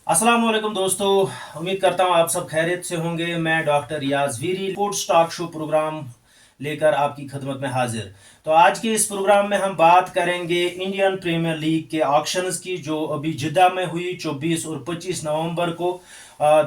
अस्सलाम वालेकुम दोस्तों। उम्मीद करता हूँ आप सब खैरियत से होंगे। मैं डॉक्टर रियाज Veeri sports talk show programme लेकर आपकी खिदमत में हाजिर। तो आज के इस प्रोग्राम में हम बात करेंगे इंडियन प्रीमियर लीग के ऑक्शंस की, जो अभी जिद्दा में हुई 24 और 25 नवंबर को।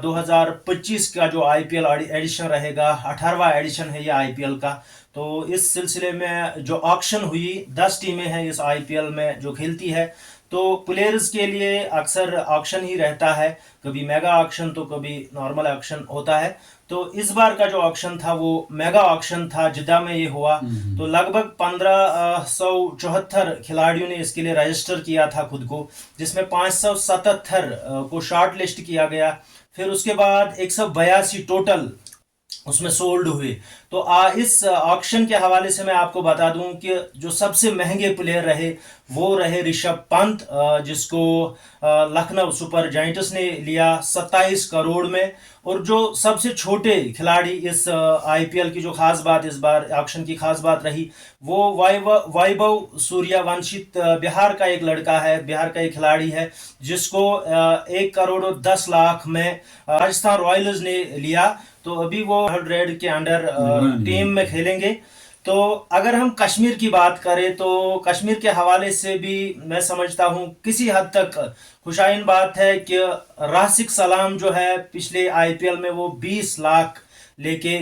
2025 का जो आईपीएल एडिशन रहेगा, 18वां एडिशन है ये आईपीएल का। तो इस सिलसिले में जो ऑक्शन हुई, 10 टीमें हैं इस आईपीएल में जो खेलती है। तो प्लेयर्स के लिए अक्सर ऑक्शन ही रहता है, कभी मेगा ऑक्शन तो कभी नॉर्मल ऑक्शन होता है। तो इस बार का जो ऑक्शन था वो मेगा ऑक्शन था, जिद्दा में ये हुआ। तो लगभग 1574 खिलाड़ियों ने इसके लिए रजिस्टर किया था खुद को, जिसमें 577 को शॉर्ट लिस्ट किया गया। फिर उसके बाद 182 टोटल उसमें सोल्ड हुए। तो इस ऑक्शन के हवाले से मैं आपको बता दूं कि जो सबसे महंगे प्लेयर रहे वो रहे ऋषभ पंत, जिसको लखनऊ सुपर जायंट्स ने लिया 27 करोड़ में। और जो सबसे छोटे खिलाड़ी इस आईपीएल की जो खास बात, इस बार ऑक्शन की खास बात रही, वो वैभव सूर्यवंशी, बिहार का एक लड़का है, बिहार का एक खिलाड़ी है, जिसको 1 करोड़ और 10 लाख में राजस्थान रॉयल्स ने लिया। तो अभी वो रेड के अंडर टीम में खेलेंगे। तो अगर हम कश्मीर की बात करें तो कश्मीर के हवाले से भी मैं समझता हूं किसी हद तक खुशाइन बात है कि राशिक सलाम जो है पिछले आईपीएल में वो 20 लाख लेके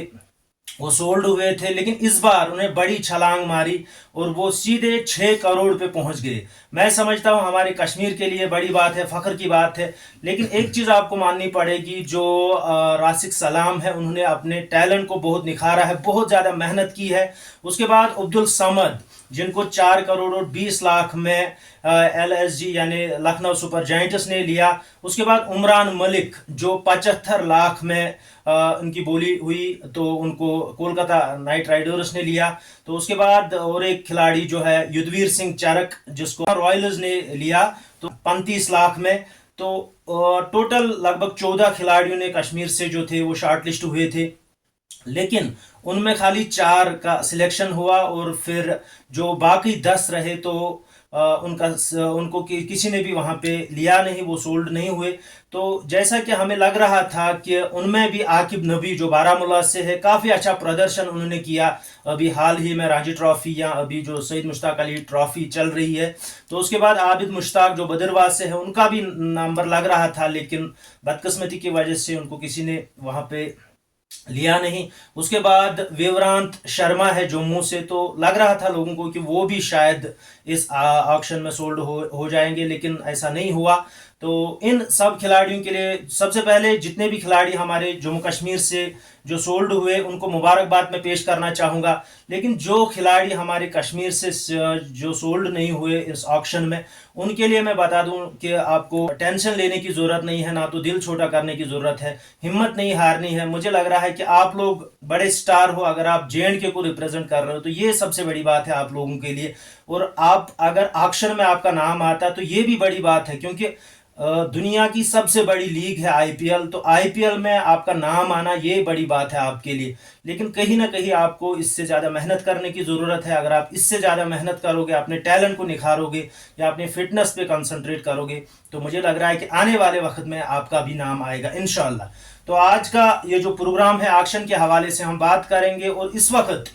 वो सोल्ड हुए थे, लेकिन इस बार उन्हें बड़ी छलांग मारी और वो सीधे 6 करोड़ पे पहुंच गए। मैं समझता हूं हमारे कश्मीर के लिए बड़ी बात है, फख्र की बात है। लेकिन एक चीज आपको माननी पड़ेगी, जो राशिक सलाम है उन्होंने अपने टैलेंट को बहुत निखारा है, बहुत ज्यादा मेहनत की है। उसके बाद अब्दुल समद, जिनको 4 करोड़ और 20 लाख में एलएसजी यानी लखनऊ सुपर जायंट्स ने लिया। उसके बाद उमरान मलिक, जो 75 लाख में उनकी बोली हुई, तो उनको कोलकाता नाइट राइडर्स ने लिया। तो उसके बाद और एक खिलाड़ी जो है युद्धवीर सिंह चरक, जिसको रॉयल्स ने लिया तो 35 लाख में। तो टोटल लगभग 14 खिलाड़ियों ने कश्मीर से जो थे वो शॉर्टलिस्ट हुए थे, लेकिन उनमें खाली 4 का सिलेक्शन हुआ और फिर जो बाकी 10 रहे तो उनको किसी ने भी वहां पे लिया नहीं, वो सोल्ड नहीं हुए। तो जैसा कि हमें लग रहा था कि उनमें भी आकिब नबी जो बारामूला से है, काफी अच्छा प्रदर्शन उन्होंने किया। अभी हाल ही में रणजी ट्रॉफी या अभी जो सईद मुश्ताक अली ट्रॉफी चल रही है, तो उसके बाद आबिद मुश्ताक जो बदरवास से है, उनका भी नंबर लग रहा था, लेकिन बदकिस्मती की वजह से उनको किसी ने वहां पे लिया नहीं। उसके बाद विवरांत शर्मा है जम्मू से, तो लग रहा था लोगों को कि वो भी शायद इस ऑक्शन में सोल्ड हो जाएंगे, लेकिन ऐसा नहीं हुआ। तो इन सब खिलाड़ियों के लिए सबसे पहले जितने भी खिलाड़ी हमारे जम्मू कश्मीर से जो सोल्ड हुए उनको मुबारकबाद मैं पेश करना चाहूँगा। लेकिन जो खिलाड़ी हमारे कश्मीर से जो सोल्ड नहीं हुए इस ऑक्शन में, उनके लिए मैं बता दूं कि आपको टेंशन लेने की ज़रूरत नहीं है, ना तो दिल छोटा करने की ज़रूरत है, हिम्मत नहीं हारनी है। मुझे लग रहा है कि आप लोग बड़े स्टार हो, अगर आप जेएंडके को रिप्रेजेंट कर रहे हो तो ये सबसे बड़ी बात है आप लोगों के लिए। और आप अगर ऑक्शन में आपका नाम आता तो ये भी बड़ी बात है, क्योंकि दुनिया की सबसे बड़ी लीग है आईपीएल। तो आईपीएल में आपका नाम आना ये बड़ी बात है आपके लिए। लेकिन कहीं ना कहीं आपको इससे ज़्यादा मेहनत करने की ज़रूरत है। अगर आप इससे ज़्यादा मेहनत करोगे, अपने टैलेंट को निखारोगे या अपने फिटनेस पे कंसंट्रेट करोगे, तो मुझे लग रहा है कि आने वाले वक्त में आपका भी नाम आएगा इंशाल्लाह। तो आज का ये जो प्रोग्राम है ऑक्शन के हवाले से हम बात करेंगे। और इस वक्त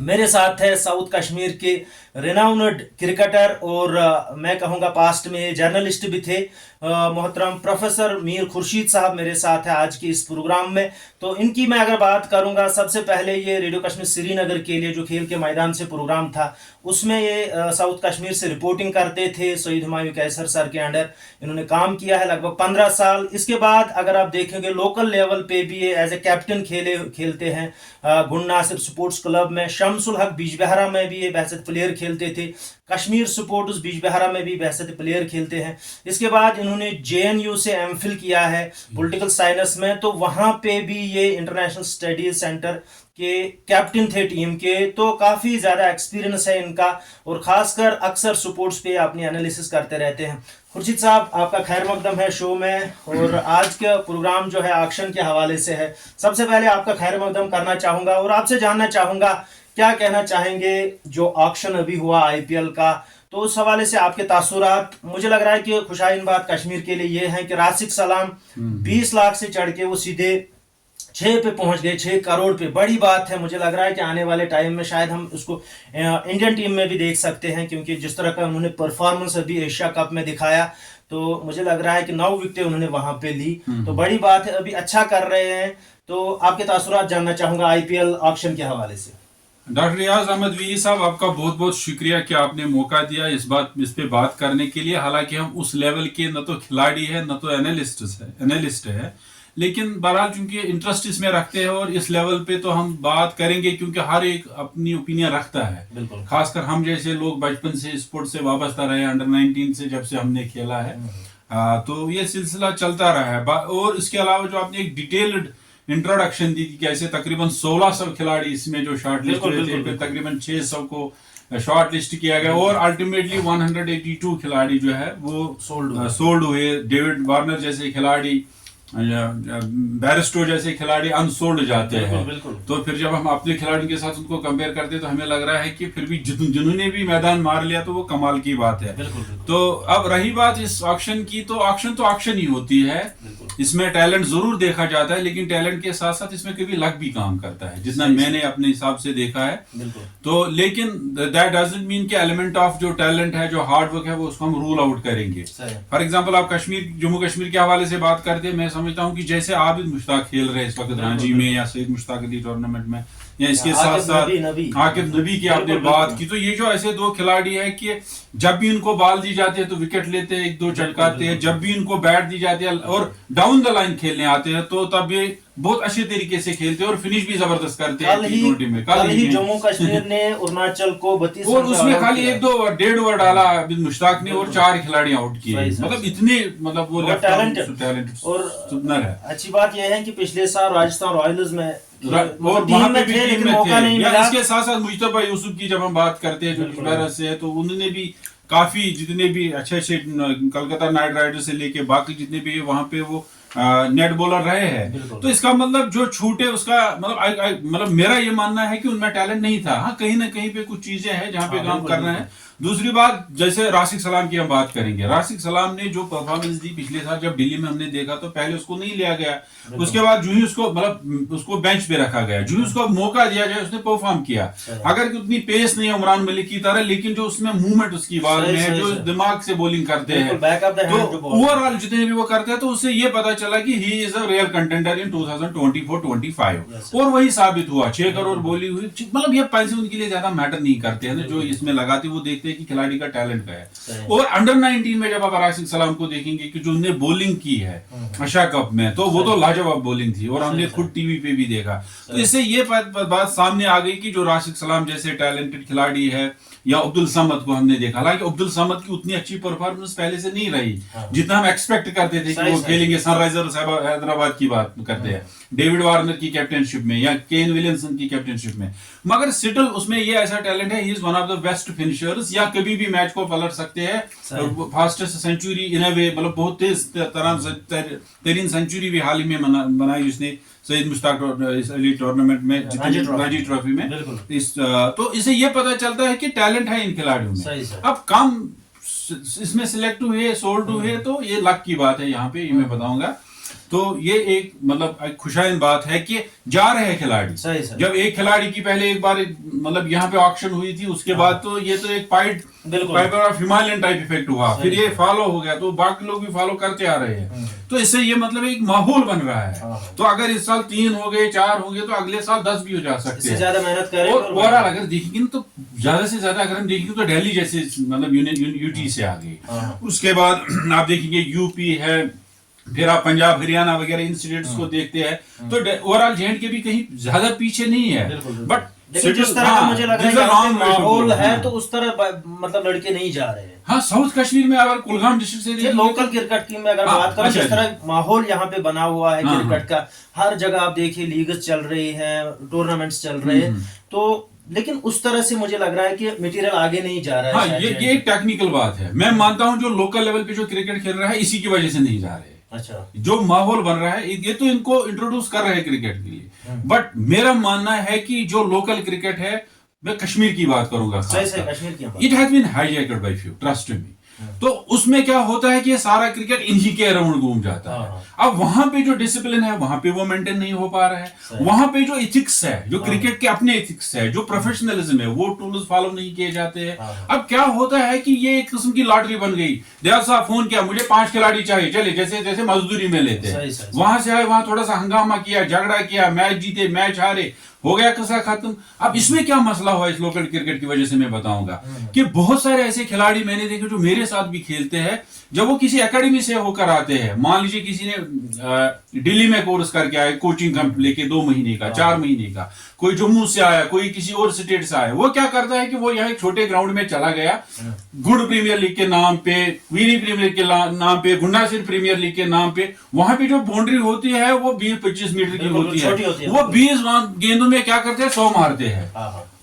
मेरे साथ है साउथ कश्मीर के रिनाउंड क्रिकेटर और मैं कहूँगा पास्ट में जर्नलिस्ट भी थे, मोहतरम प्रोफेसर मीर खुर्शीद साहब मेरे साथ है आज के इस प्रोग्राम में। तो इनकी मैं अगर बात करूंगा, सबसे पहले ये रेडियो कश्मीर श्रीनगर के लिए जो खेल के मैदान से प्रोग्राम था, उसमें ये साउथ कश्मीर से रिपोर्टिंग करते थे। सईद हुमायूं कैसर सर के अंडर इन्होंने काम किया है लगभग 15 साल। इसके बाद अगर आप देखेंगे लोकल लेवल पे भी ये एज ए कैप्टन खेलते हैं गुंड नासिर स्पोर्ट्स क्लब में। शमसुल हक बीजबहरा में भी ये बहसत प्लेयर खेलते थे। कश्मीर सपोर्ट्स बीजबहरा में भी बहसत प्लेयर खेलते हैं। इसके बाद इन्होंने जेएनयू से एमफिल किया है पॉलिटिकल साइंस में, तो वहां पे भी ये इंटरनेशनल स्टडीज सेंटर के कैप्टन थे टीम के। तो काफ़ी ज़्यादा एक्सपीरियंस है इनका, और ख़ासकर अक्सर स्पोर्ट्स पे अपनी एनालिसिस करते रहते हैं। खुर्शीद साहब, आपका खैर मकदम है शो में, और आज का प्रोग्राम जो है ऑक्शन के हवाले से है। सबसे पहले आपका खैर मकदम करना चाहूँगा और आपसे जानना चाहूँगा क्या कहना चाहेंगे जो ऑक्शन अभी हुआ आईपीएल का, तो उस हवाले से आपके तासुरात, मुझे लग रहा है कि खुशाइन बात कश्मीर के लिए ये है कि राशिद सलाम 20 लाख से चढ़ के वो सीधे 6 पे पहुंच गए, 6 करोड़ पे। बड़ी बात है। मुझे लग रहा है कि आने वाले टाइम में शायद हम उसको इंडियन टीम में भी देख सकते हैं, क्योंकि जिस तरह का उन्होंने परफॉर्मेंस अभी एशिया कप में दिखाया, तो मुझे लग रहा है कि 9 विकेटें उन्होंने वहां पे ली, तो बड़ी बात है। अभी अच्छा कर रहे हैं। तो आपके तासुरात जानना चाहूंगा आईपीएल ऑक्शन के हवाले से। डॉक्टर रियाज अहमद वी साहब, आपका बहुत बहुत शुक्रिया कि आपने मौका दिया इस पे बात करने के लिए। हालांकि हम उस लेवल के न तो खिलाड़ी है न तो एनालिस्ट है, लेकिन बहरहाल चूंकि इंटरेस्ट इसमें रखते हैं और इस लेवल पे तो हम बात करेंगे, क्योंकि हर एक अपनी ओपिनियन रखता है। खासकर हम जैसे लोग बचपन से स्पोर्ट से वाबस्ता रहे, अंडर 19 से जब से हमने खेला है, तो ये सिलसिला चलता रहा है। और इसके अलावा जो आपने एक डिटेल्ड इंट्रोडक्शन दी कि कैसे तकरीबन 1600 खिलाड़ी इसमें जो शॉर्ट लिस्ट हुए थे, फिर तकरीबन 600 को शॉर्ट लिस्ट किया गया और अल्टीमेटली 182 खिलाड़ी जो है वो सोल्ड हुए। डेविड वार्नर जैसे खिलाड़ी, बैरिस्टो जैसे खिलाड़ी अनसोल्ड जाते हैं। तो फिर जब हम अपने खिलाड़ियों के साथ उनको कंपेयर करते हैं तो हमें लग रहा है कि फिर भी जिन्होंने भी मैदान मार लिया तो वो कमाल की बात है। तो अब रही बात इस ऑक्शन की, तो ऑक्शन ही होती है। इसमें टैलेंट जरूर देखा जाता है, लेकिन टैलेंट के साथ साथ इसमें कभी लक भी काम करता है, जितना मैंने अपने हिसाब से देखा है। तो लेकिन दैट डजंट मीन कि एलिमेंट ऑफ जो टैलेंट है, जो हार्ड वर्क है, वो उसको हम रूल आउट करेंगे। फॉर एग्जांपल आप जम्मू कश्मीर के हवाले से बात करते हैं, मैं समझता हूं कि जैसे आबिद मुश्ताक खेल रहे हैं इस वक्त रांची में या सईद मुश्ताक अली टूर्नामेंट में, या इसके साथ साथ आकिब नबी की आपने बात की, तो ये जो ऐसे दो खिलाड़ी है कि जब भी इनको बॉल दी जाती है तो विकेट लेते हैं, 1-2 चटकाते हैं। जब भी इनको बैट दी जाती है और डाउन द लाइन खेलने आते हैं तो तब ये बहुत अच्छे तरीके से खेलते हैं और फिनिश भी जबरदस्त करते हैं। कल ही जम्मू कश्मीर ने अरुणाचल को 32 और उसमें खाली 1-2 ओवर डाला मुश्ताक ने और 4 खिलाड़ी आउट किए। मतलब इतने वो टैलेंट और सुपनर है। अच्छी बात यह है कि पिछले साल राजस्थान रॉयल्स में और वहां पे भी टीम में थे। या इसके साथ साथ मुजतबा यूसुफ की जब हम बात करते हैं जो भारत से है, तो उन्होंने भी काफी जितने भी अच्छे कलकत्ता नाइट राइडर्स से लेके बाकी जितने भी वहां पे वो नेट बॉलर रहे हैं। तो इसका मतलब जो छूटे उसका मतलब मेरा ये मानना है कि उनमें टैलेंट नहीं था। हाँ, कहीं ना कहीं पे कुछ चीजें हैं जहां पे काम करना है। दूसरी बात, जैसे राशिद सलाम की हम बात करेंगे, राशिद सलाम ने जो परफॉर्मेंस दी पिछले साल जब दिल्ली में हमने देखा, तो पहले उसको नहीं लिया गया, उसके बाद जो ही उसको उसको बेंच पे रखा गया, जो ही उसको मौका दिया जाए उसने परफॉर्म किया। अगर उतनी पेस नहीं है उमरान मलिक की तरह, लेकिन जो उसमें मूवमेंट उसकी बाल में है, जो दिमाग से बॉलिंग करते हैं, तो ओवरऑल जितने भी वो करते हैं, तो उससे ये पता चला कि he is a real contender in 2024-25 और वही साबित हुआ। 6 करोड़ बोली हुई, मतलब ये पैसे उनके लिए ज्यादा मैटर नहीं करते हैं। जो इसमें लगाते वो देखते कि खिलाड़ी का टैलेंट क्या है। और अंडर 19 में जब आप राशिद सलाम को देखेंगे कि जो उन्हें बॉलिंग की है एशिया कप में, तो वो तो लाजवाब बॉलिंग थी और हमने खुद टीवी पे भी देखा। तो इससे ये बात सामने आ गई कि जो राशिद सलाम जैसे टैलेंटेड खिलाड़ी है, या अब्दुल समद को हमने देखा। हालांकि अब्दुल समद की उतनी अच्छी परफॉर्मेंस पहले से नहीं रही जितना हम एक्सपेक्ट करते थे कि वो खेलेंगे। सनराइजर्स हैदराबाद की बात करते हैं, डेविड वार्नर की कैप्टनशिप में या केन विलियमसन की कैप्टनशिप में, मगर सिटल उसमें ये ऐसा टैलेंट है, he is one of the best finishers, या कभी भी मैच को पलट सकते हैं। फास्टेस्ट सेंचुरी इन अ वे, मतलब बहुत तेज तरीन सेंचुरी भी हाल ही में बनाई उसने सईद मुश्ताक अली टूर्नामेंट में, रणजी ट्रॉफी में। तो इसे ये पता चलता है कि टैलेंट है इन खिलाड़ियों में। अब कम इसमें सिलेक्ट हुए, सोल्ड हुए, तो ये लक की बात है यहाँ पे, ये मैं बताऊंगा। तो ये एक मतलब खुशाइन बात है कि जा रहे हैं खिलाड़ी। जब एक खिलाड़ी की पहले एक बार मतलब यहाँ पे ऑक्शन हुई थी, उसके बाद तो ये तो एक Piper of Himalayan type effect हुआ, फिर ये फॉलो हो गया, तो बाकी लोग भी फॉलो करते आ रहे हैं। तो इससे ये मतलब एक माहौल बन रहा है। तो अगर इस साल 3 हो गए, 4 हो गए, तो अगले साल 10 भी हो जा सकते हैं। ज्यादा मेहनत करें। और ओवरऑल अगर देखेंगे तो ज्यादा से ज्यादा अगर हम देखेंगे तो दिल्ली जैसे मतलब यूटी से आ गई, उसके बाद आप देखेंगे यूपी है, फिर आप पंजाब हरियाणा वगैरह इन स्टेट्स को देखते हैं, तो ओवरऑल जेएंड के भी कहीं ज्यादा पीछे नहीं है। बट जिस तरह का मुझे लग रहा है माहौल है, तो उस तरह मतलब लड़के नहीं जा रहे हैं। हाँ, साउथ कश्मीर में अगर कुलगाम डिस्ट्रिक्ट से लोकल क्रिकेट टीम में अगर बात करें, जिस तरह माहौल यहाँ पे बना हुआ है क्रिकेट का, हर जगह आप देखिए लीग्स चल रही हैं, टूर्नामेंट्स चल रहे हैं, तो लेकिन उस तरह से मुझे लग रहा है कि मटेरियल आगे नहीं जा रहा है। हाँ, ये एक टेक्निकल बात है। मैं मानता हूँ जो लोकल लेवल पे जो क्रिकेट खेल रहा है, इसी की वजह से नहीं जा रहे। अच्छा, जो माहौल बन रहा है, ये तो इनको इंट्रोड्यूस कर रहे हैं क्रिकेट के लिए, बट मेरा मानना है कि जो लोकल क्रिकेट है मैं कश्मीर की बात करूंगा, सही कश्मीर की बात। It has been hijacked by few, trust me. तो उसमें क्या होता है कि ये सारा क्रिकेट इन्हीं के अराउंड घूम जाता है। अब वहां पे जो डिसिप्लिन है वहां पे वो मेंटेन नहीं हो पा रहा है, वहां पे जो एथिक्स है, जो क्रिकेट के अपने एथिक्स है, जो प्रोफेशनलिज्म है, वो टूल्स फॉलो नहीं किए जाते हैं। अब क्या होता है कि ये एक किस्म की लॉटरी बन गई। दयाल साहब फोन किया, मुझे 5 खिलाड़ी चाहिए, चले जैसे जैसे मजदूरी में लेते हैं, वहां से आए, वहां थोड़ा सा हंगामा किया, झगड़ा किया, मैच जीते मैच हारे, हो गया किस्सा खत्म। अब इसमें क्या मसला हुआ इस लोकल क्रिकेट की वजह से मैं बताऊंगा कि बहुत सारे ऐसे खिलाड़ी मैंने देखे जो मेरे साथ भी खेलते हैं, जब वो किसी एकेडमी से होकर आते हैं, मान लीजिए किसी ने दिल्ली में कोर्स करके आए, कोचिंग कैंप लेके 2 महीने का, 4 महीने का, कोई जम्मू से आया, कोई किसी और स्टेट से आया, वो क्या करता है कि वो यहाँ एक छोटे ग्राउंड में चला गया, गुड प्रीमियर लीग के नाम पे, वीरी प्रीमियर लीग के नाम पे, गुंडासिर प्रीमियर लीग के नाम पे, वहां पे जो बाउंड्री होती है वो 20-25 मीटर की होती है, वो 20 गेंदों में क्या करते हैं, 100 मारते हैं।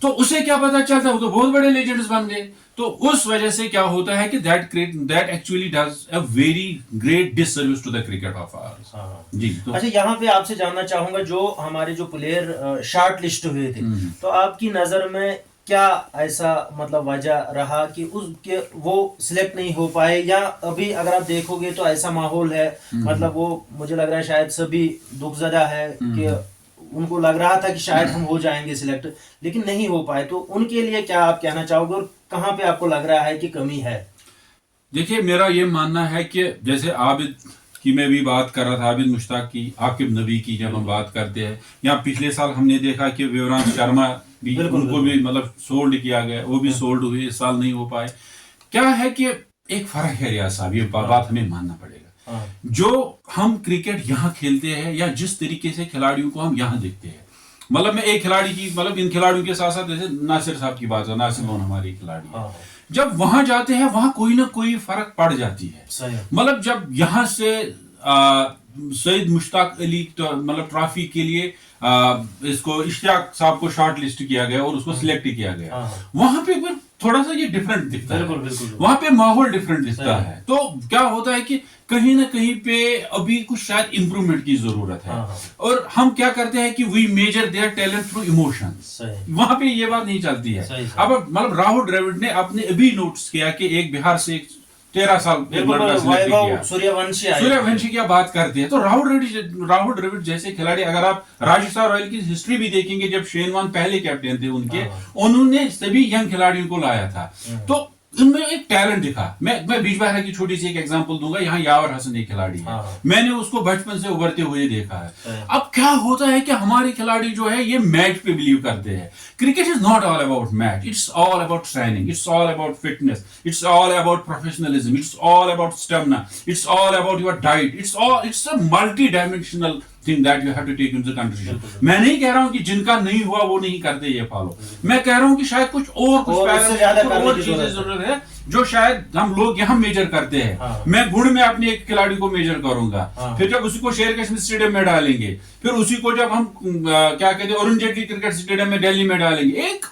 तो उसे क्या पता चलता है, वो तो बहुत बड़े लेजेंड्स बन गए। तो उस वजह से क्या होता है कि that actually does a very great disservice to the cricket of ours. जी। तो अच्छा, यहाँ पे आपसे जानना चाहूंगा, जो हमारे जो प्लेयर शॉर्ट लिस्ट हुए थे, तो आपकी नजर में क्या ऐसा मतलब वजह रहा कि उसके वो सिलेक्ट नहीं हो पाए, या अभी अगर आप देखोगे तो ऐसा माहौल है, मतलब वो मुझे लग रहा है शायद सभी दुखजदा है कि उनको लग रहा था कि शायद हम हो जाएंगे सिलेक्ट, लेकिन नहीं हो पाए, तो उनके लिए क्या आप कहना चाहोगे और कहाँ पे आपको लग रहा है कि कमी है? देखिए, मेरा ये मानना है कि जैसे आबिद की मैं भी बात कर रहा था, आबिद मुश्ताक की, आकिब नबी की जब हम बात करते हैं, या पिछले साल हमने देखा कि विवरांश शर्मा भी, उनको भी मतलब सोल्ड किया गया, वो भी सोल्ड हुए, इस साल नहीं हो पाए। क्या है कि एक फर्क है रियाज साहब, ये बात हमें मानना पड़ेगा। जो हम क्रिकेट यहाँ खेलते हैं या जिस तरीके से खिलाड़ियों को हम यहाँ देखते हैं, मतलब मैं एक खिलाड़ी की, मतलब इन खिलाड़ियों के साथ साथ जैसे नासिर साहब की बात है, नासिर लोन हमारे खिलाड़ी है, जब वहां जाते हैं वहां कोई ना कोई फर्क पड़ जाती है। मतलब जब यहाँ से सईद मुश्ताक अली मतलब ट्रॉफी के लिए इसको इश्तियाक साहब को शॉर्ट लिस्ट किया गया और उसको सिलेक्ट किया गया, वहां पे थोड़ा सा ये डिफरेंट दिखता है, वहां पे माहौल डिफरेंट दिखता है। तो क्या होता है कि कहीं ना कहीं पे अभी कुछ शायद इंप्रूवमेंट की जरूरत है, और हम क्या करते हैं कि we measure their talent through emotions, वहां पे ये बात नहीं चलती है। अब मतलब राहुल द्रविड़ ने आपने अभी नोटिस किया कि एक बिहार से 13 साल सूर्यवंशी की बात करते हैं, तो राहुल द्रविड़ जैसे खिलाड़ी, अगर आप राजस्थान रॉयल की हिस्ट्री भी देखेंगे, जब शेन वॉर्न पहले कैप्टन थे उनके, उन्होंने सभी यंग खिलाड़ियों को लाया था, तो उनमें एक टैलेंट दिखा। मैं बीच बहरा की छोटी सी एक एग्जांपल दूंगा, यहाँ यावर हसन एक खिलाड़ी है, मैंने उसको बचपन से उभरते हुए देखा है। अब क्या होता है कि हमारे खिलाड़ी जो है ये मैच पे बिलीव करते हैं। Cricket is not all about match, it's all about training, it's all about fitness, it's all about professionalism, it's all about stamina, it's all about your diet, it's a multi dimensional thing that you have to take into consideration. मैं नहीं कह रहा हूं कि जिनका नहीं हुआ वो नहीं करते ये फॉलो, मैं कह रहा हूं कि शायद कुछ चीजें जरूरत है जो शायद हम लोग यहाँ मेजर करते हैं। मैं गुण में अपने एक खिलाड़ी को मेजर करूंगा, फिर जब उसी को शेर कश्मीर स्टेडियम में डालेंगे, फिर उसी को जब हम क्या कहते हैं अरुण जेटली क्रिकेट स्टेडियम में दिल्ली में डालेंगे, एक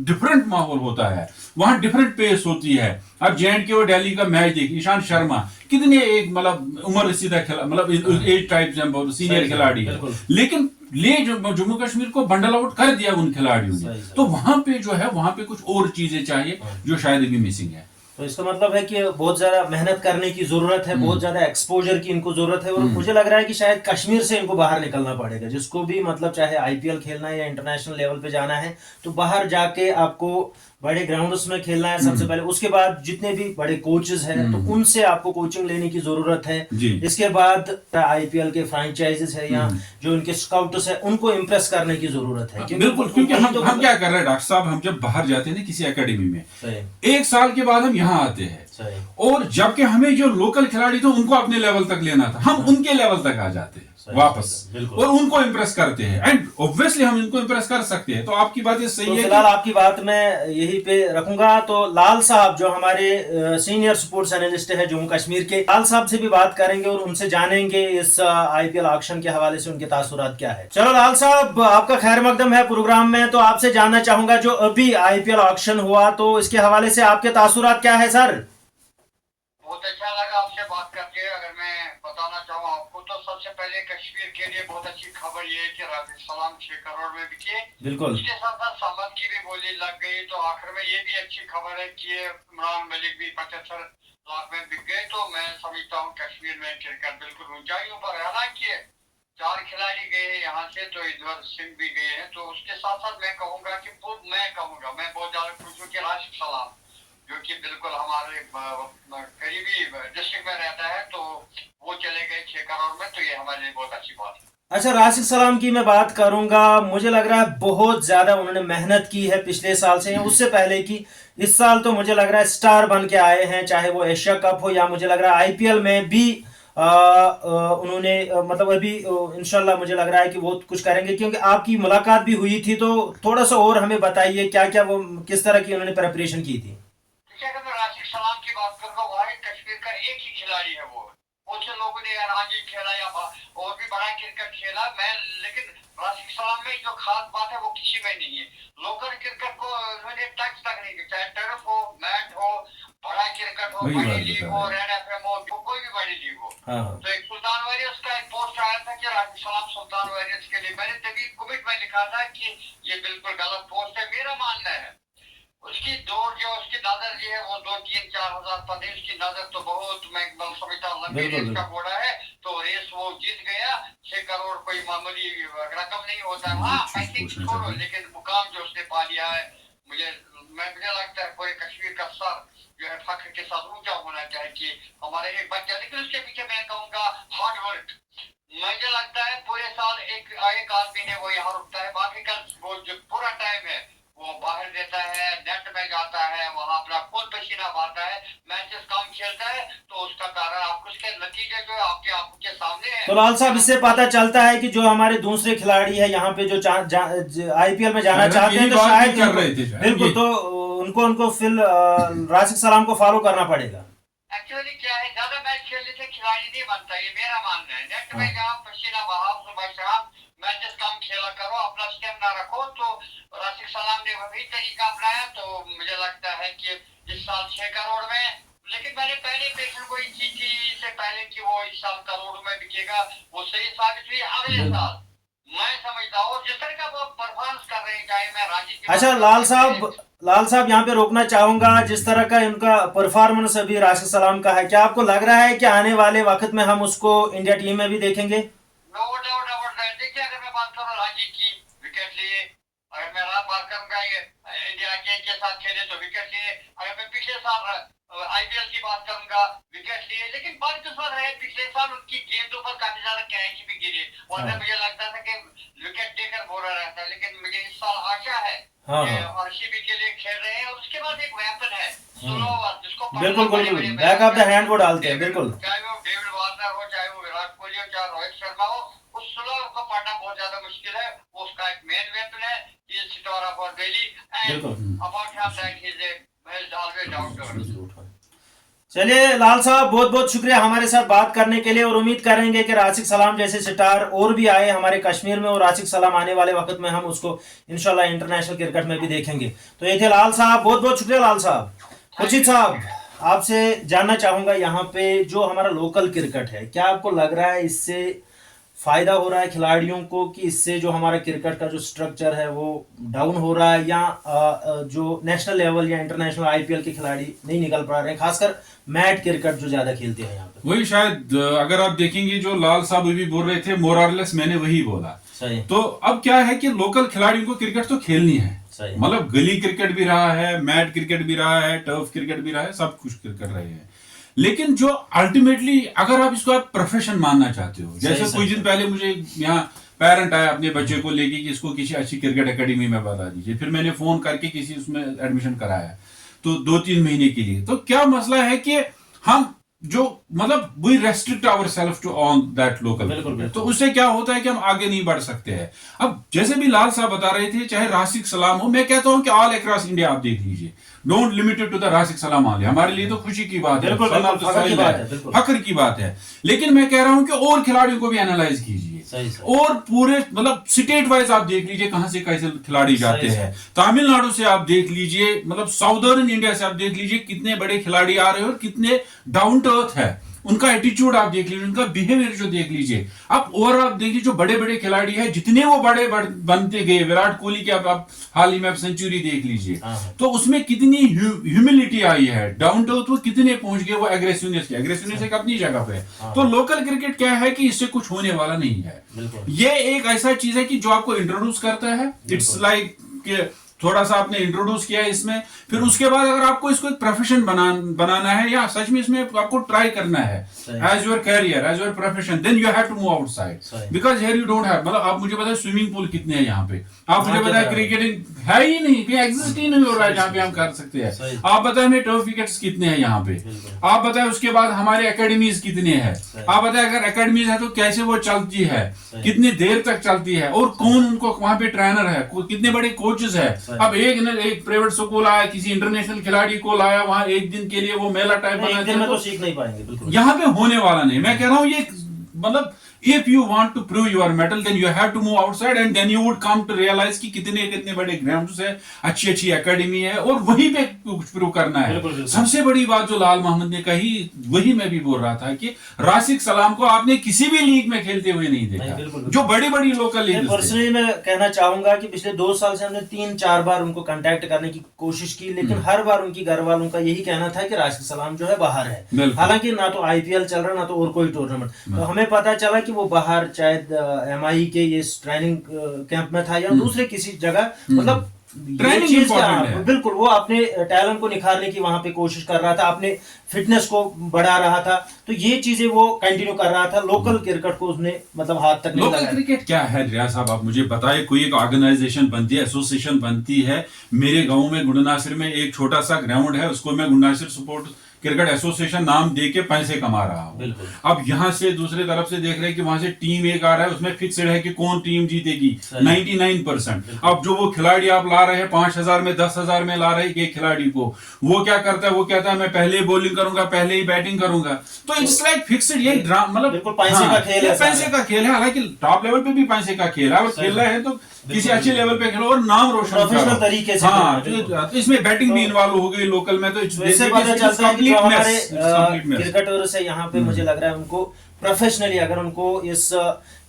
डिफरेंट माहौल होता है, वहां डिफरेंट पेस होती है। अब J&K और दिल्ली का मैच देखिए, ईशांत शर्मा कितने एक मतलब उम्र सीधा खिला, मतलब एज टाइप से बहुत सीनियर खिलाड़ी है, लेकिन जम्मू कश्मीर को बंडल आउट कर दिया उन खिलाड़ियों ने। तो वहां पे जो है, वहां पे कुछ और चीजें चाहिए जो शायद अभी मिसिंग है। तो इसका मतलब है कि बहुत ज्यादा मेहनत करने की जरूरत है, बहुत ज्यादा एक्सपोजर की इनको जरूरत है, और मुझे लग रहा है कि शायद कश्मीर से इनको बाहर निकलना पड़ेगा। जिसको भी मतलब चाहे IPL खेलना है या इंटरनेशनल लेवल पे जाना है, तो बाहर जाके आपको बड़े ग्राउंड्स में खेलना है सबसे पहले। उसके बाद जितने भी बड़े कोचेस हैं तो उनसे आपको कोचिंग लेने की जरूरत है। इसके बाद IPL के फ्रेंचाइजेस है या जो उनके स्काउट्स है, उनको इम्प्रेस करने की जरूरत है। बिल्कुल, क्योंकि हम क्या कर रहे हैं डॉक्टर साहब, हम जब बाहर जाते हैं ना किसी एकेडमी में, 1 साल के बाद हम यहाँ आते हैं, और जबकि हमें जो लोकल खिलाड़ी थे उनको अपने लेवल तक लेना था, हम उनके लेवल तक आ जाते हैं वापस, और उनको इम्प्रेस करते हैं, एंड ऑब्वियसली हम इनको इम्प्रेस कर सकते हैं। तो आपकी बात ये सही है। फिलहाल आपकी बात मैं यही पे रखूंगा। तो लाल साहब जो हमारे सीनियर स्पोर्ट्स एनालिस्ट है जम्मू कश्मीर के, लाल साहब से भी बात करेंगे और उनसे जानेंगे इस IPL ऑक्शन के हवाले से उनके तासुरात क्या है। चलो लाल साहब, आपका खैर मकदम है प्रोग्राम में। तो आपसे जानना चाहूंगा, जो अभी IPL ऑक्शन हुआ, तो इसके हवाले से आपके तासुरात क्या है सर? बहुत अच्छा लगा आपसे बात करके। अगर मैं बताना चाहूँ आपको, तो सबसे पहले कश्मीर के लिए बहुत अच्छी खबर ये है कि राशिद सलाम 6 करोड़ में बिके। बिल्कुल। इसके साथ साथ सामत की भी बोली लग गई, तो आखिर में ये भी अच्छी खबर है कि इमरान मलिक भी 75 लाख में बिक गए। तो मैं समझता हूँ कश्मीर में क्रिकेट बिल्कुल ऊंचाइयों पर है। हालांकि 4 खिलाड़ी गए हैं यहाँ से, तो युजवेंद्र सिंह भी गए हैं। तो उसके साथ साथ मैं कहूंगा कि मैं बहुत ज्यादा खुश हूँ कि राशिद सलाम जो कि बिल्कुल हमारे करीबी डिस्ट्रिक्ट में रहता है, तो वो चले गए 6 करोड़ में, तो ये हमारे लिए बहुत अच्छी बात है। अच्छा, राशिद सलाम की मैं बात करूंगा, मुझे लग रहा है बहुत ज्यादा उन्होंने मेहनत की है पिछले साल से, उससे पहले की इस साल तो मुझे लग रहा है स्टार बन के आए हैं, चाहे वो एशिया कप हो या मुझे लग रहा है आईपीएल में भी उन्होंने मतलब अभी इंशाल्लाह मुझे लग रहा है कि वो कुछ करेंगे, क्योंकि आपकी मुलाकात भी हुई थी। तो थोड़ा सा और हमें बताइए क्या क्या वो किस तरह की उन्होंने प्रिपरेशन की थी। अगर मैं राशिद सलाम की बात करूंगा, वाहिद कश्मीर का एक ही खिलाड़ी है वो। बहुत से लोगों ने रणजी खेला या और भी बड़ा क्रिकेट खेला, लेकिन राशिद सलाम में जो खास बात है वो किसी में नहीं है। लोकल क्रिकेट को उन्होंने टच तक नहीं किया, चाहे टर्फ हो, मैट हो, बड़ा क्रिकेट हो, बड़ी लीग हो, रेड एफएम हो, कोई भी बड़ी लीग हो। तो एक सुल्तान वॉरियर्स का एक पोस्ट आया था कि राशिद सलाम सुल्तान वॉरियर्स के लिए, मैंने तभी कमिट में लिखा था कि ये बिल्कुल गलत पोस्ट है। मेरा मानना है उसकी दौड़ जो उसकी नजर जो है वो 2-3-4 हजार पदे, उसकी नजर तो बहुत, मैं एकदम समझता लंबी रेस का घोड़ा है। तो रेस वो जीत गया। 6 करोड़ कोई मामूली रकम नहीं होता। हाँ, पैसे छोड़ो, लेकिन मुकाम जो उसने पा लिया है, मुझे लगता है पूरे कश्मीर का सर जो है फख्र के साथ ऊंचा होना चाहिए कि हमारे एक बच्चा। लेकिन उसके पीछे मैं कहूँगा हार्ड वर्क। मुझे लगता है पूरे साल एक आदमी है वो यहाँ रुकता है, बाकी का वो जो पूरा टाइम है वो बाहर देता है, नेट में जाता है, वहां अपना खून पसीना बहाता है, मैचेस कम खेलता है। तो उसका कारण आप उसके नतीजे जो है आपके आंखों के सामने है। तो लाल साहब, इससे पता चलता है कि जो हमारे दूसरे खिलाड़ी है यहाँ पे जो आईपीएल में जाना चाहते हैं, तो शायद बिल्कुल, तो उनको फिर राशिद सलाम को फॉलो करना पड़ेगा। एक्चुअली क्या है, ज्यादा मैच खेलने से खिलाड़ी नहीं बनता, ये मेरा मानना है। नेट में जहाँ पसीना बहाओ, सुबह शाम मैचेस कम खेला करो, अपना स्टेमिना रखो। तो राशिद सलाम ने वही तरीका अपनाया, तो मुझे लगता है कि इस साल 6 करोड़ में। लेकिन मैंने पहले पेशेंट को की थी इससे पहले कि वो इस साल करोड़ में बिकेगा, वो सही साबित हुई। अगले साल मैं समझता हूँ जिस तरह का वो परफॉर्मेंस कर रहे हैं, चाहे मैं राजीव। अच्छा लाल साहब यहाँ पे रोकना चाहूंगा, जिस तरह का इनका परफॉर्मेंस अभी राशिद सलाम का है, क्या आपको लग रहा है कि आने वाले वक्त में हम उसको इंडिया टीम में भी देखेंगे? No doubt about that. देखिए, अगर मैं बात करूँ रांची की, विकेट लिए। अगर मैं बात करूंगा इंडिया के साथ खेले तो विकेट लिए। अगर मैं पिछले साल आईपीएल की बात करूंगा, विकेट लिए। लेकिन बात किस बात है, पिछले साल उनकी गेंदों पर काफी ज्यादा कैच भी गिरी, और मुझे लगता था कि विकेट टेकर बोला रहता है। लेकिन मुझे इस साल आशा है आरसीबी के लिए खेल रहे हैं। और उसके बाद एक वेपन है स्लो ओवर, जिसको बिल्कुल बैक ऑफ द हैंड वो डालते हैं। बिल्कुल, चाहे वो डेविड वार्नर हो, चाहे वो विराट कोहली हो, चाहे रोहित शर्मा हो, उस स्लो को पढ़ना बहुत ज्यादा मुश्किल है। वो उसका एक मेन वेपन है। ही इज सितारा for Delhi and about him that he is always down to earth. चलिए लाल साहब, बहुत बहुत शुक्रिया हमारे साथ बात करने के लिए, और उम्मीद करेंगे कि राशिद सलाम जैसे स्टार और भी आए हमारे कश्मीर में, और राशिद सलाम आने वाले वक्त में हम उसको इंशाल्लाह इंटरनेशनल क्रिकेट में भी देखेंगे। तो ये थे लाल साहब, बहुत बहुत शुक्रिया लाल साहब। खुर्शीद साहब, आपसे जानना चाहूंगा यहाँ पे जो हमारा लोकल क्रिकेट है, क्या आपको लग रहा है इससे फायदा हो रहा है खिलाड़ियों को, कि इससे जो हमारा क्रिकेट का जो स्ट्रक्चर है वो डाउन हो रहा है, या जो नेशनल लेवल या इंटरनेशनल आईपीएल के खिलाड़ी नहीं निकल पा रहे हैं, खासकर मैट क्रिकेट जो ज्यादा खेलते हैं यहाँ पे? वही शायद अगर आप देखेंगे जो लाल साहब भी बोल रहे थे, मोरलेस मैंने वही बोला। सही। तो अब क्या है कि लोकल खिलाड़ियों को क्रिकेट तो खेलनी है, मतलब गली क्रिकेट भी रहा है, मैट क्रिकेट भी रहा है, टर्फ क्रिकेट भी रहा है, सब कुछ कर रहे हैं। लेकिन जो अल्टीमेटली अगर आप इसको आप प्रोफेशन मानना चाहते हो, जैसे कुछ दिन पहले मुझे यहाँ पेरेंट आया अपने बच्चे को लेके कि इसको किसी अच्छी क्रिकेट एकेडमी में बता दीजिए, फिर मैंने फोन करके किसी उसमें एडमिशन कराया, तो 2-3 महीने के लिए। तो क्या मसला है कि हम जो मतलब we restrict our self to on that local, तो उससे क्या होता है कि हम आगे नहीं बढ़ सकते हैं। अब जैसे भी लाल साहब बता रहे थे, चाहे राशिद सलाम हो, मैं कहता हूं कि ऑल अक्रॉस इंडिया आप देख लीजिए, don't limited to the Rashid Salam आले, हमारे लिए तो खुशी की बात है, फख्र की बात है। लेकिन मैं कह रहा हूं कि और खिलाड़ियों को भी एनालाइज कीजिए, और पूरे मतलब स्टेट वाइज आप देख लीजिए कहां से कैसे खिलाड़ी जाते हैं। तमिलनाडु से आप देख लीजिए, मतलब साउदर्न इंडिया से आप देख लीजिए कितने बड़े खिलाड़ी आ रहे हैं और कितने डाउन टू अर्थ है। उनका एटीट्यूड आप देख लीजिए, उनका बिहेवियर जो देख लीजिए आप, और आप देखिए जो बड़े बड़े खिलाड़ी हैं जितने वो बड़े बनते गए, विराट कोहली की आप हाल ही में आप सेंचुरी देख लीजिए, तो उसमें कितनी ह्यूमिलिटी आई है, डाउन टू अर्थ वो कितने पहुंच गए, वो एग्रेसिवनेस एक अपनी जगह पे। तो लोकल क्रिकेट क्या है कि इससे कुछ होने वाला नहीं है। ये एक ऐसा चीज है कि जो आपको इंट्रोड्यूस करता है, इट्स लाइक थोड़ा सा आपने इंट्रोड्यूस किया है इसमें, फिर उसके बाद अगर आपको इसको एक प्रोफेशन बनाना है या सच में इसमें आपको ट्राई करना है as your career, as your profession, then you have to move outside, because here you don't have, मतलब आप मुझे बताएं स्विमिंग पूल कितने हैं यहाँ पे, आप मुझे बताएं क्रिकेटिंग है ही नहीं, एग्जिस्ट ही नहीं हो रहा है जहाँ पे हम कर सकते हैं, आप बताएं हमें टर्फ विकेट्स कितने हैं यहाँ पे, आप बताएं उसके बाद हमारे एकेडमीज कितने हैं, आप बताएं अगर एकेडमीज है तो कैसे वो चलती है, कितनी देर तक चलती है, और कौन उनको वहां पे ट्रेनर है, कितने बड़े कोचेस है। अब एक प्राइवेट स्कूल आया, किसी इंटरनेशनल खिलाड़ी को लाया, वहां एक दिन के लिए वो मेला टाइप बना, तो सीख नहीं पाएंगे, बिल्कुल यहाँ पे होने वाला नहीं। मैं कह रहा हूँ ये मतलब if you want to prove your metal then you have to move outside and then you would come to realize कि कितने बड़े ग्राउंड्स है, अच्छी एकेडमी है, और वहीं पे कुछ प्रूव करना है। सबसे बड़ी बात जो लाल मोहम्मद ने कही, वही मैं भी बोल रहा था कि राशिद सलाम को आपने किसी भी लीग में खेलते हुए नहीं देखा, जो बड़ी बड़ी लोकल लीग। पर्सनली मैं कहना चाहूंगा कि पिछले 2 साल से हमने 3-4 बार उनको कांटेक्ट करने की कोशिश की, लेकिन हर बार उनकी घर वालों का यही कहना था कि राशिद सलाम जो है बाहर है, हालांकि ना तो आईपीएल चल रहा ना तो और कोई टूर्नामेंट। तो हमें पता चला कि वो बाहर शायद एमआई के ये ट्रेनिंग कैंप में था या दूसरे किसी जगह, मतलब ट्रेनिंग इंपॉर्टेंट है, बिल्कुल वो अपने टैलेंट को निखारने की वहां पे कोशिश कर रहा था, अपने फिटनेस को बढ़ा रहा था, तो ये चीजें वो कंटिन्यू कर रहा था। लोकल क्रिकेट को उसने मतलब हाथ तक नहीं लगाया। लोकल क्रिकेट क्या है रियाज साहब, आप मुझे बताइए, कोई एक ऑर्गेनाइजेशन बनती है, एसोसिएशन बनती है। मेरे गांव में गुंडनासिर में एक छोटा सा ग्राउंड है, उसको मैं गुंडनासिर सपोर्ट क्रिकेट एसोसिएशन नाम दे के पैसे कमा रहा हूं। अब यहां से दूसरे तरफ से देख रहे हैं कि वहां से टीम एक आ रहा है, उसमें फिक्स्ड है कि कौन टीम जीतेगी 99%। अब जो वो खिलाड़ी आप ला रहे हैं 5,000 में 10,000 में ला रहे हैं एक खिलाड़ी को, वो क्या करता है, वो कहता है मैं पहले ही बॉलिंग करूंगा, पहले ही बैटिंग करूंगा, तो इट्स लाइक फिक्स्ड, ये मतलब पैसे का खेल है, पैसे का खेल है। हालांकि टॉप लेवल पे भी पैसे का खेल है, और खेल रहे हैं तो किसी अच्छे लेवल पे खेलो और नाम रोशन करो तरीके से। हाँ, तो इसमें बैटिंग भी इन्वॉल्व हो गई लोकल में, तो इससे पता चलता है कि हमारे क्रिकेटर से यहाँ पे मुझे लग रहा है उनको प्रोफेशनली, अगर उनको इस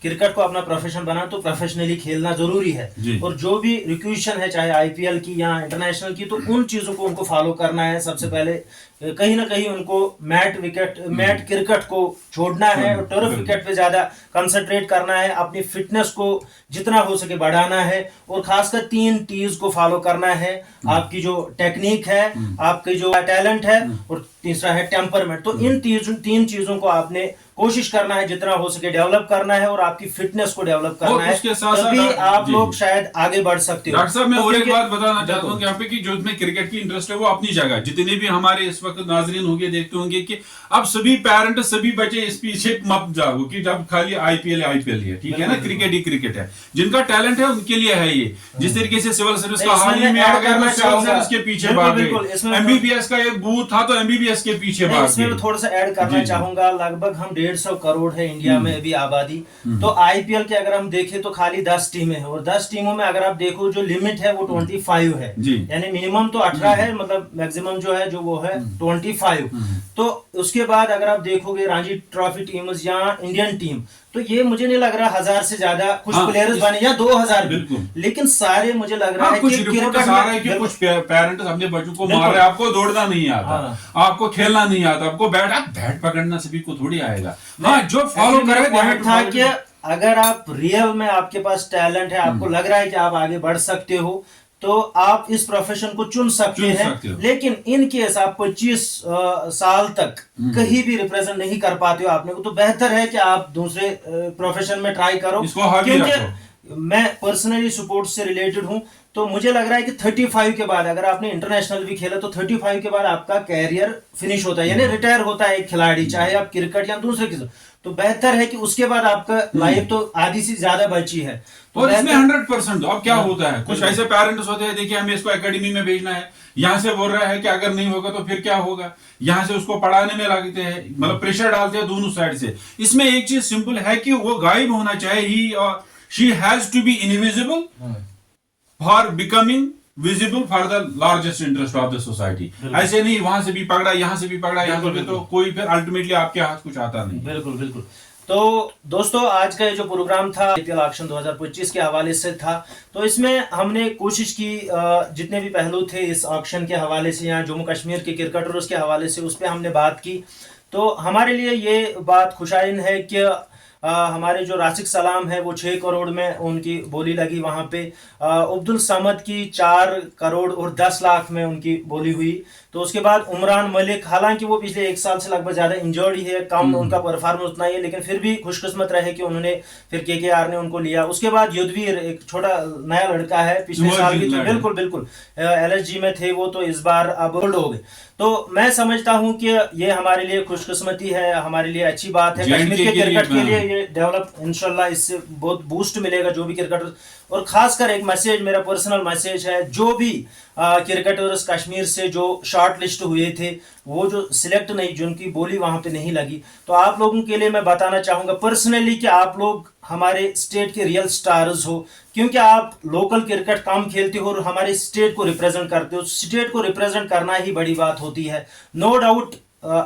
क्रिकेट को अपना प्रोफेशन बना तो प्रोफेशनली खेलना जरूरी है, और जो भी रिक्वेशन है चाहे आईपीएल की या इंटरनेशनल की, तो उन चीजों को उनको फॉलो करना है। सबसे पहले कहीं ना कहीं उनको मैट क्रिकेट को छोड़ना है और टर्फ विकेट पे ज्यादा कंसंट्रेट करना है, अपनी फिटनेस को जितना हो सके बढ़ाना है, और खासकर 3 T's को फॉलो करना है। आपकी जो टेक्निक है, आपकी जो टैलेंट है, और तीसरा है टेम्परमेंट। तो इन 3 चीजों को आपने कोशिश करना है जितना हो सके डेवलप करना है, और आपकी फिटनेस को डेवलप करना है, तभी आप लोग शायद आगे बढ़ सकते हो। डॉक्टर साहब मैं और एक बात बताना चाहता हूँ यहाँ पे कि जो इसमें क्रिकेट की इंटरेस्ट है वो अपनी जगह, जितने भी हमारे इस वक्त नाजरीन होंगे देखते होंगे कि अब सभी पेरेंट सभी बच्चे इस पीछे मत जाओ कि जब खाली आईपीएल ही है, ठीक है ना, क्रिकेट ही क्रिकेट है। जिनका टैलेंट है उनके लिए है ये। जिस तरीके से सिविल सर्विस का हाल ही में आ गया, सिविल सर्विस के पीछे भाग गए, एमबीबीएस का एक बूथ था तो एमबीबीएस के पीछे भाग गए। इसमें थोड़ा सा ऐड करना चाहूंगा, लगभग हम 150 करोड़ है इंडिया में अभी आबादी, तो आईपीएल के अगर हम देखें तो खाली 10 टीमें हैं, और 10 टीमों में अगर आप देखो जो लिमिट है वो 25 है, यानी मिनिमम तो 18 है, मतलब मैक्सिमम जो है जो वो है 25। तो उसके बाद अगर आप देखोगे रणजी ट्रॉफी टीम्स या इंडियन टीम, तो ये मुझे नहीं लग रहा 1000 से ज्यादा कुछ प्लेयर्स बने या 2000 भी, लेकिन सारे मुझे लग रहा है कि कुछ पेरेंट्स अपने बच्चों को मार रहे हैं, आपको दौड़ना नहीं आता, आपको खेलना नहीं आता, आपको बैट पकड़ना सभी को थोड़ी आएगा। हाँ, जो फॉलो करे था कि अगर आप रियल में आपके पास टैलेंट है, आपको लग रहा है कि आप आगे बढ़ सकते हो, तो आप इस प्रोफेशन को चुन सकते हैं। लेकिन इन केस आप 25 साल तक कहीं भी रिप्रेजेंट नहीं कर पाते हो आपने को, तो बेहतर है कि आप दूसरे प्रोफेशन में ट्राई करो। क्योंकि मैं पर्सनली स्पोर्ट्स से रिलेटेड हूं, तो मुझे लग रहा है कि 35 के बाद अगर आपने इंटरनेशनल भी खेला तो 35 के बाद आपका कैरियर फिनिश होता है, यानी रिटायर होता है एक खिलाड़ी, चाहे आप क्रिकेट या दूसरे किसी, तो बेहतर है कि उसके बाद आपका लाइफ तो आधी से ज्यादा बची है। और इसमें 100% अब क्या होता है, कुछ ऐसे पेरेंट्स होते हैं, देखिए हमें इसको एकेडमी में भेजना है, यहाँ से बोल रहा है कि अगर नहीं होगा तो फिर क्या होगा, यहाँ से उसको पढ़ाने में लगते हैं, मतलब प्रेशर डालते हैं दोनों साइड से। इसमें एक चीज सिंपल है कि वो गायब होना चाहिए, ही और she has to be invisible for becoming visible for the largest interest of the society. ऐसे नहीं वहां से भी पकड़ा, यहाँ से भी पकड़ा, यहाँ से भी, तो कोई फिर अल्टीमेटली आपके हाथ कुछ आता नहीं। बिल्कुल बिल्कुल। तो दोस्तों आज का ये जो प्रोग्राम था आईपीएल ऑक्शन 2025 के हवाले से था, तो इसमें हमने कोशिश की जितने भी पहलू थे इस ऑक्शन के हवाले से या जम्मू कश्मीर के क्रिकेटर्स के हवाले से उस पर हमने बात की। तो हमारे लिए ये बात खुशाइन है कि हमारे जो राशिक सलाम है वो 6 करोड़ में उनकी बोली लगी वहाँ पे। अब्दुल समद की 4 करोड़ और 10 लाख में उनकी बोली हुई। तो उसके बाद उमरान मलिक, हालांकि वो पिछले 1 साल से लगभग ज़्यादा इंजर्ड ही है, कम उनका परफॉर्मेंस उतना ही है, लेकिन फिर भी खुशकिस्मत रहे कि उन्होंने फिर केकेआर ने उनको लिया। उसके बाद युद्धवीर एक छोटा नया लड़का है, पिछले साल भी तो बिल्कुल बिल्कुल एलएसजी में थे वो, तो इस बार अब ओल्ड हो गए। तो मैं समझता हूं कि ये हमारे लिए खुशकिस्मती है, हमारे लिए अच्छी बात है, कश्मीर के क्रिकेट के लिए ये डेवलप इंशाल्लाह इससे बहुत बूस्ट मिलेगा जो भी क्रिकेटर। और खासकर एक मैसेज, मेरा पर्सनल मैसेज है, जो भी क्रिकेटर्स कश्मीर से जो शॉर्ट लिस्ट हुए थे, वो जो सिलेक्ट नहीं, जिनकी बोली वहां पे नहीं लगी, तो आप लोगों के लिए मैं बताना चाहूंगा पर्सनली कि आप लोग हमारे स्टेट के रियल स्टार्स हो, क्योंकि आप लोकल क्रिकेट कम खेलते हो और हमारे स्टेट को रिप्रेजेंट करते हो। स्टेट को रिप्रेजेंट करना ही बड़ी बात होती है। नो डाउट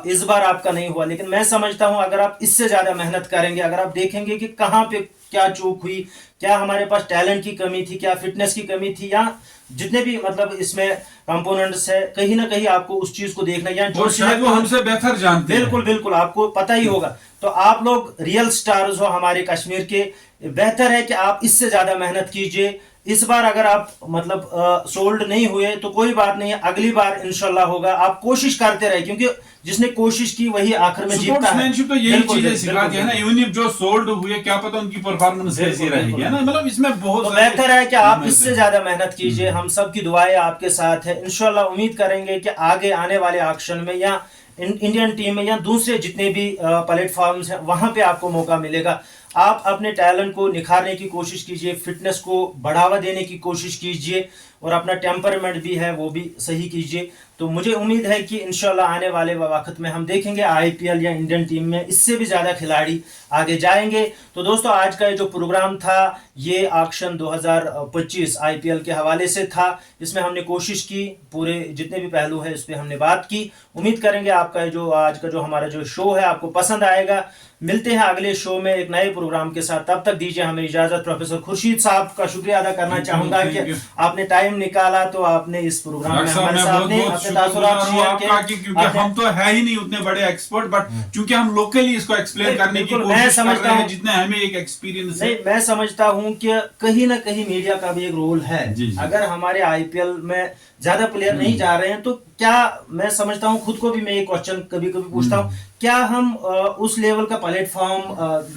इस बार आपका नहीं हुआ, लेकिन मैं समझता हूं अगर आप इससे ज्यादा मेहनत करेंगे, अगर आप देखेंगे कि कहां पे क्या चूक हुई, क्या हमारे पास टैलेंट की कमी थी, क्या फिटनेस की कमी थी, या जितने भी मतलब इसमें कंपोनेंट्स है, कहीं ना कहीं आपको उस चीज को देखना, या जो शायद वो हमसे बेहतर जानते हैं। बिल्कुल बिल्कुल, आपको पता ही होगा। तो आप लोग रियल स्टार्स हो हमारे कश्मीर के, बेहतर है कि आप इससे ज्यादा मेहनत कीजिए। इस बार अगर आप मतलब सोल्ड नहीं हुए तो कोई बात नहीं है, अगली बार इंशाल्लाह होगा। आप कोशिश करते रहे, क्योंकि जिसने कोशिश की वही आखिर में जीतता है। तो यही चीजें सिखाती है ना, इवन जो सोल्ड हुए क्या पता उनकी परफॉर्मेंस कैसी रहेगी, है ना। मतलब इसमें बहुत बेहतर है कि आप इससे ज्यादा मेहनत कीजिए। हम सब की दुआएं आपके साथ है। इंशाल्लाह उम्मीद करेंगे कि आगे आने वाले ऑक्शन में या इंडियन टीम में या दूसरे जितने भी प्लेटफॉर्म्स हैं वहां पे आपको मौका मिलेगा। आप अपने टैलेंट को निखारने की कोशिश कीजिए, फिटनेस को बढ़ावा देने की कोशिश कीजिए, और अपना टेम्परमेंट भी है वो भी सही कीजिए। तो मुझे उम्मीद है कि इंशाल्लाह आने वाले वक्त में हम देखेंगे आईपीएल या इंडियन टीम में इससे भी ज़्यादा खिलाड़ी आगे जाएंगे। तो दोस्तों आज का ये जो प्रोग्राम था ये ऑक्शन 2025 आईपीएल के हवाले से था। इसमें हमने कोशिश की, पूरे जितने भी पहलू है इस पर हमने बात की। उम्मीद करेंगे आपका जो आज का जो हमारा जो शो है आपको पसंद आएगा। मिलते हैं अगले शो में एक नए प्रोग्राम के साथ, तब तक दीजिए हमें इजाजत। प्रोफेसर खुर्शीद साहब का शुक्रिया अदा करना चाहूंगा कि आपने टाइम निकाला, तो आपने इस प्रोग्राम में हमारे सामने अपने तासुरात शेयर किए। क्योंकि हम तो है ही नहीं उतने बड़े एक्सपर्ट, बट क्योंकि हम लोकली इसको एक्सप्लेन करने की कोशिश कर रहे हैं जितना हमें एक एक्सपीरियंस है। मैं समझता हूं कि कहीं ना कहीं मीडिया का भी एक रोल है। अगर हमारे आईपीएल में ज्यादा प्लेयर नहीं जा रहे हैं तो क्या, मैं समझता हूं, खुद को भी मैं ये क्वेश्चन कभी कभी पूछता हूं, क्या हम उस लेवल का प्लेटफॉर्म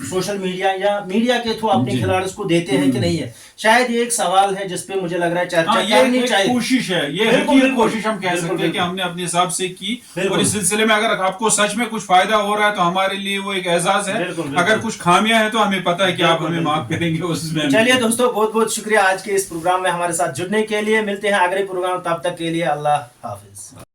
सोशल मीडिया या मीडिया के थ्रू अपने खिलाड़ियों को देते हैं कि नहीं है? शायद ये एक सवाल है जिसपे मुझे लग रहा है चर्चा करनी चाहिए। कोशिश है, ये कोशिश हम कह सकते हैं कि हमने अपने हिसाब से की, और इस सिलसिले में अगर आपको सच में कुछ फायदा हो रहा है तो हमारे लिए वो एक एजाज है। अगर कुछ खामियां हैं तो हमें पता है कि आप हमें माफ करेंगे उसमें। चलिए दोस्तों, बहुत बहुत शुक्रिया आज के इस प्रोग्राम में हमारे साथ जुड़ने के लिए। मिलते हैं अगले प्रोग्राम, तब तक के लिए अल्लाह हाफिज।